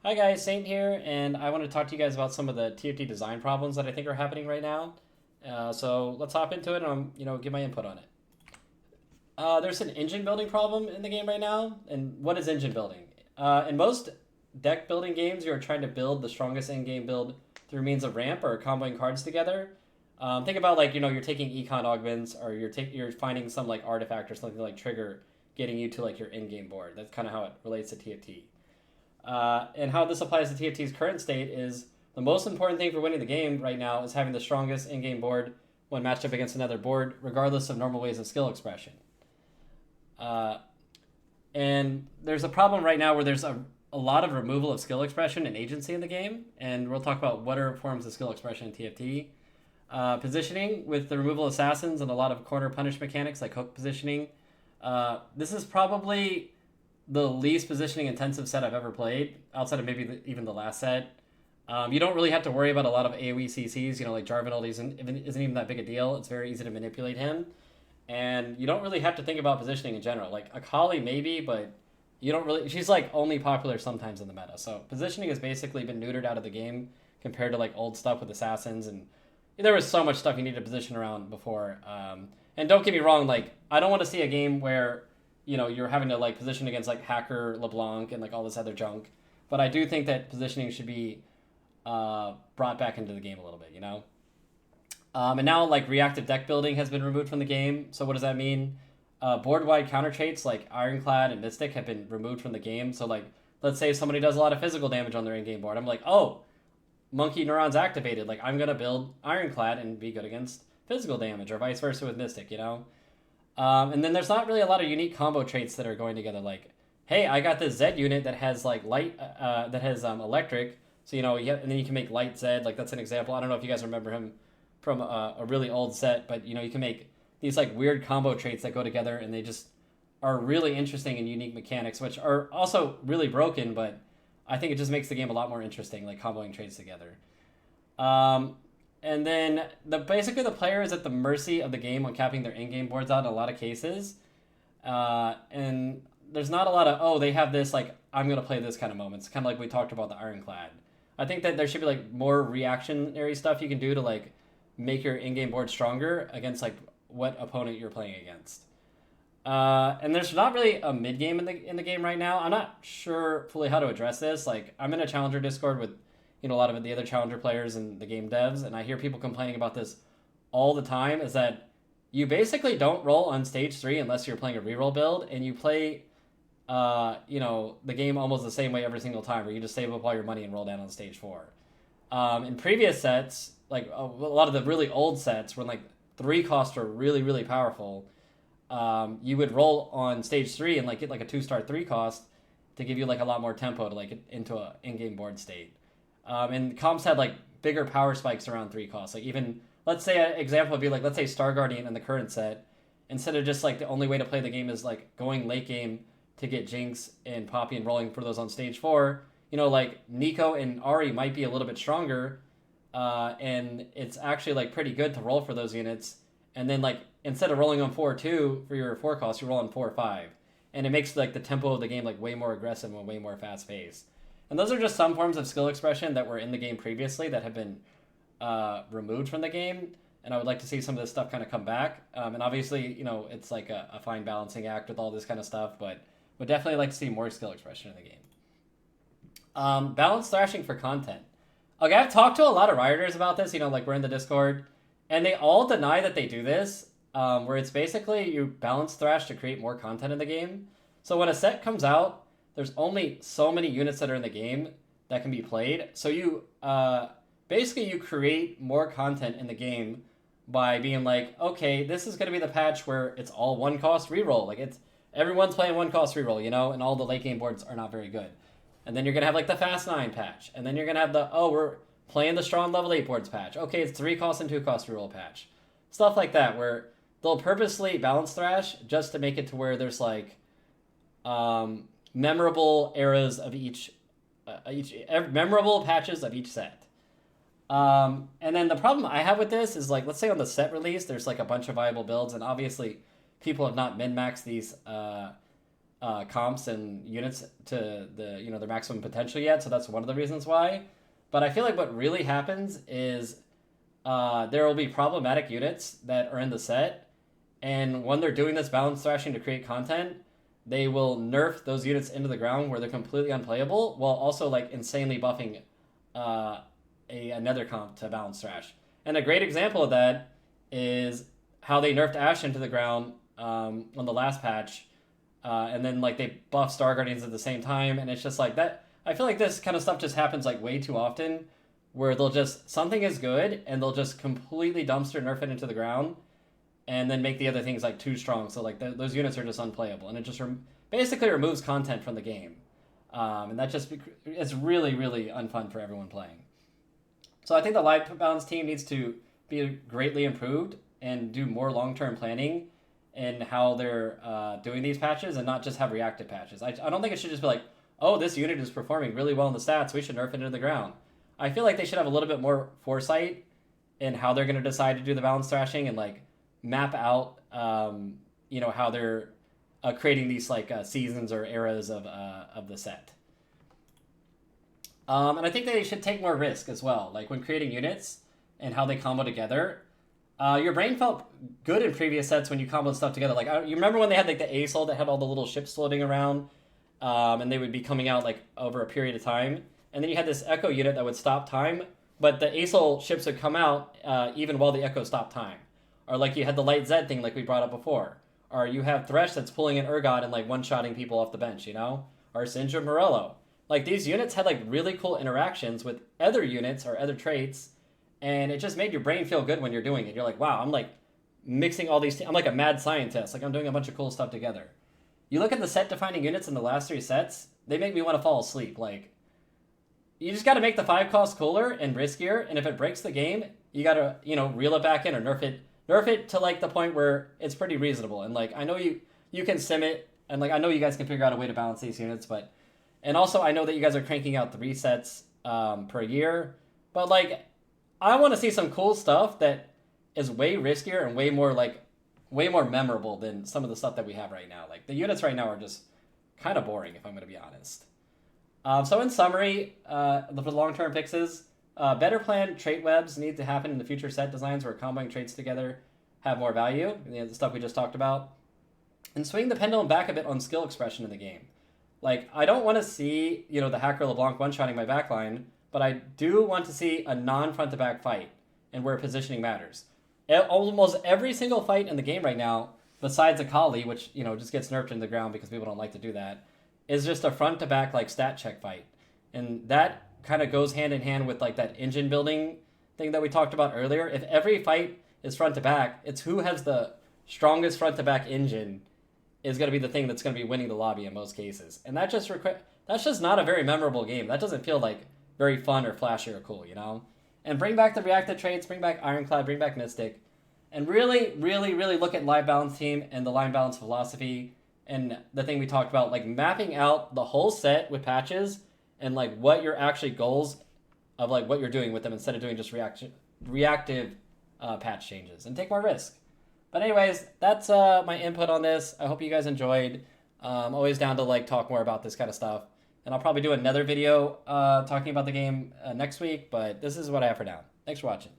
Hi guys, Saint here, and I want to talk to you guys about some of the TFT design problems that I think are happening right now. So let's hop into it and give my input on it. There's an engine building problem in the game right now, and what is engine building? In most deck building games, you're trying to build the strongest in-game build through means of ramp or comboing cards together. Think about you're taking econ augments, or you're finding some like artifact or something like trigger, getting you to like your in-game board. That's kind of how it relates to TFT. And how this applies to TFT's current state is the most important thing for winning the game right now is having the strongest in-game board when matched up against another board, regardless of normal ways of skill expression. Uh, and there's a problem right now where there's a lot of removal of skill expression and agency in the game, and we'll talk about what are forms of skill expression in TFT. Positioning with the removal of assassins and a lot of corner punish mechanics like hook positioning. This is probably the least positioning intensive set I've ever played, outside of maybe even the last set. You don't really have to worry about a lot of AoE CCs. Like Jarvan isn't even that big a deal. It's very easy to manipulate him, and you don't really have to think about positioning in general. Like Akali maybe, but you don't really. She's like only popular sometimes in the meta. So positioning has basically been neutered out of the game compared to like old stuff with assassins, and there was so much stuff you needed to position around before. And don't get me wrong, like I don't want to see a game where you're having to like position against like Hacker, LeBlanc, and like all this other junk. But I do think that positioning should be brought back into the game a little bit. And now like reactive deck building has been removed from the game. So what does that mean? Board-wide counter traits like Ironclad and Mystic have been removed from the game. So like, let's say somebody does a lot of physical damage on their in-game board. I'm like, oh, Monkey Neuron's activated. Like I'm gonna build Ironclad and be good against physical damage, or vice versa with Mystic. And then there's not really a lot of unique combo traits that are going together. Like, hey, I got this Z unit that has like light, that has electric. So and then you can make light Z. Like that's an example. I don't know if you guys remember him from a really old set, but you can make these like weird combo traits that go together, and they just are really interesting and unique mechanics, which are also really broken. But I think it just makes the game a lot more interesting, like comboing traits together. Um, and then basically the player is at the mercy of the game on capping their in-game boards out in a lot of cases. And there's not a lot of, oh, they have this, like, I'm going to play this kind of moments. Kind of like we talked about the Ironclad. I think that there should be, like, more reactionary stuff you can do to, like, make your in-game board stronger against, like, what opponent you're playing against. And there's not really a mid game in the game right now. I'm not sure fully how to address this. Like, I'm in a challenger Discord with a lot of the other challenger players and the game devs, and I hear people complaining about this all the time. Is that you basically don't roll on stage 3 unless you're playing a reroll build, and you play, the game almost the same way every single time, where you just save up all your money and roll down on stage 4. In previous sets, like a lot of the really old sets, when like 3 costs are really really powerful. You would roll on stage 3 and like get like a 2-star 3 cost to give you like a lot more tempo to like into a in-game board state. And comps had like bigger power spikes around 3 costs. Like even let's say an example would be like, let's say Star Guardian in the current set, instead of just like the only way to play the game is like going late game to get Jinx and Poppy and rolling for those on stage 4. Like Nico and Ari might be a little bit stronger, and it's actually like pretty good to roll for those units. And then like instead of rolling on 4-2 for your 4 cost, you roll on 4-5, and it makes like the tempo of the game like way more aggressive and way more fast paced. And those are just some forms of skill expression that were in the game previously that have been removed from the game. And I would like to see some of this stuff kind of come back. And obviously, it's like a fine balancing act with all this kind of stuff, but would definitely like to see more skill expression in the game. Balance thrashing for content. Okay, I've talked to a lot of rioters about this. Like we're in the Discord, and they all deny that they do this. Where it's basically you balance thrash to create more content in the game. So when a set comes out, there's only so many units that are in the game that can be played. So you basically you create more content in the game by being like, okay, this is going to be the patch where it's all 1 cost reroll. Like everyone's playing 1 cost reroll, and all the late game boards are not very good. And then you're gonna have like the Fast 9 patch, and then you're gonna have we're playing the strong level 8 boards patch. Okay, it's 3 cost and 2 cost reroll patch, stuff like that, where they'll purposely balance thrash just to make it to where there's like memorable eras of each memorable patches of each set. And then the problem I have with this is like, let's say on the set release, there's like a bunch of viable builds, and obviously people have not min-maxed these comps and units to the their maximum potential yet, so that's one of the reasons why. But I feel like what really happens is there will be problematic units that are in the set, and when they're doing this balance thrashing to create content, they will nerf those units into the ground where they're completely unplayable, while also like insanely buffing another comp to balance thrash. And a great example of that is how they nerfed Ashe into the ground on the last patch, and then like they buff Star Guardians at the same time, and it's just like that. I feel like this kind of stuff just happens like way too often, where they'll just something is good and they'll just completely dumpster nerf it into the ground, and then make the other things like too strong. So like those units are just unplayable, and it just basically removes content from the game, and that just it's really really unfun for everyone playing. So I think the live balance team needs to be greatly improved and do more long-term planning in how they're doing these patches, and not just have reactive patches. I don't think it should just be like, oh, this unit is performing really well in the stats, we should nerf it into the ground. I feel like they should have a little bit more foresight in how they're going to decide to do the balance thrashing, and like map out how they're creating these like seasons or eras of the set. And I think they should take more risk as well, like when creating units and how they combo together. Your brain felt good in previous sets when you comboed stuff together. Like you remember when they had like the Aesol that had all the little ships floating around, and they would be coming out like over a period of time. And then you had this Echo unit that would stop time, but the Aesol ships would come out even while the Echo stopped time. Or like you had the Light Zed thing like we brought up before. Or you have Thresh that's pulling an Urgot and like one-shotting people off the bench, Or Sindra Morello. Like these units had like really cool interactions with other units or other traits, and it just made your brain feel good when you're doing it. You're like, wow, I'm like mixing all these I'm like a mad scientist. Like I'm doing a bunch of cool stuff together. You look at the set-defining units in the last 3 sets, they make me want to fall asleep. Like, you just got to make the 5 cost cooler and riskier, and if it breaks the game, you got to, reel it back in or nerf it to like the point where it's pretty reasonable. And like I know you can sim it, and like I know you guys can figure out a way to balance these units, and also I know that you guys are cranking out 3 sets per year, but like I want to see some cool stuff that is way riskier and way more memorable than some of the stuff that we have right now. Like the units right now are just kind of boring, if I'm going to be honest. So in summary, for the long-term fixes, better planned trait webs need to happen in the future set designs where combining traits together have more value, the stuff we just talked about. And swing the pendulum back a bit on skill expression in the game. Like, I don't want to see, the Hacker LeBlanc one-shotting my backline, but I do want to see a non-front-to-back fight, and where positioning matters. Almost every single fight in the game right now, besides Akali, which, just gets nerfed into the ground because people don't like to do that, is just a front-to-back, like, stat check fight. And that kind of goes hand in hand with, like, that engine building thing that we talked about earlier. If every fight is front-to-back, it's who has the strongest front-to-back engine is going to be the thing that's going to be winning the lobby in most cases. And that's just not a very memorable game. That doesn't feel like very fun or flashy or cool, And bring back the reactive traits, bring back Ironclad, bring back Mystic, and really, really, really look at live balance team and the line balance philosophy and the thing we talked about, like mapping out the whole set with patches and like what your actually goals of like what you're doing with them instead of doing just reactive patch changes, and take more risk. But anyways, that's my input on this. I hope you guys enjoyed. I'm always down to like talk more about this kind of stuff. And I'll probably do another video talking about the game next week, but this is what I have for now. Thanks for watching.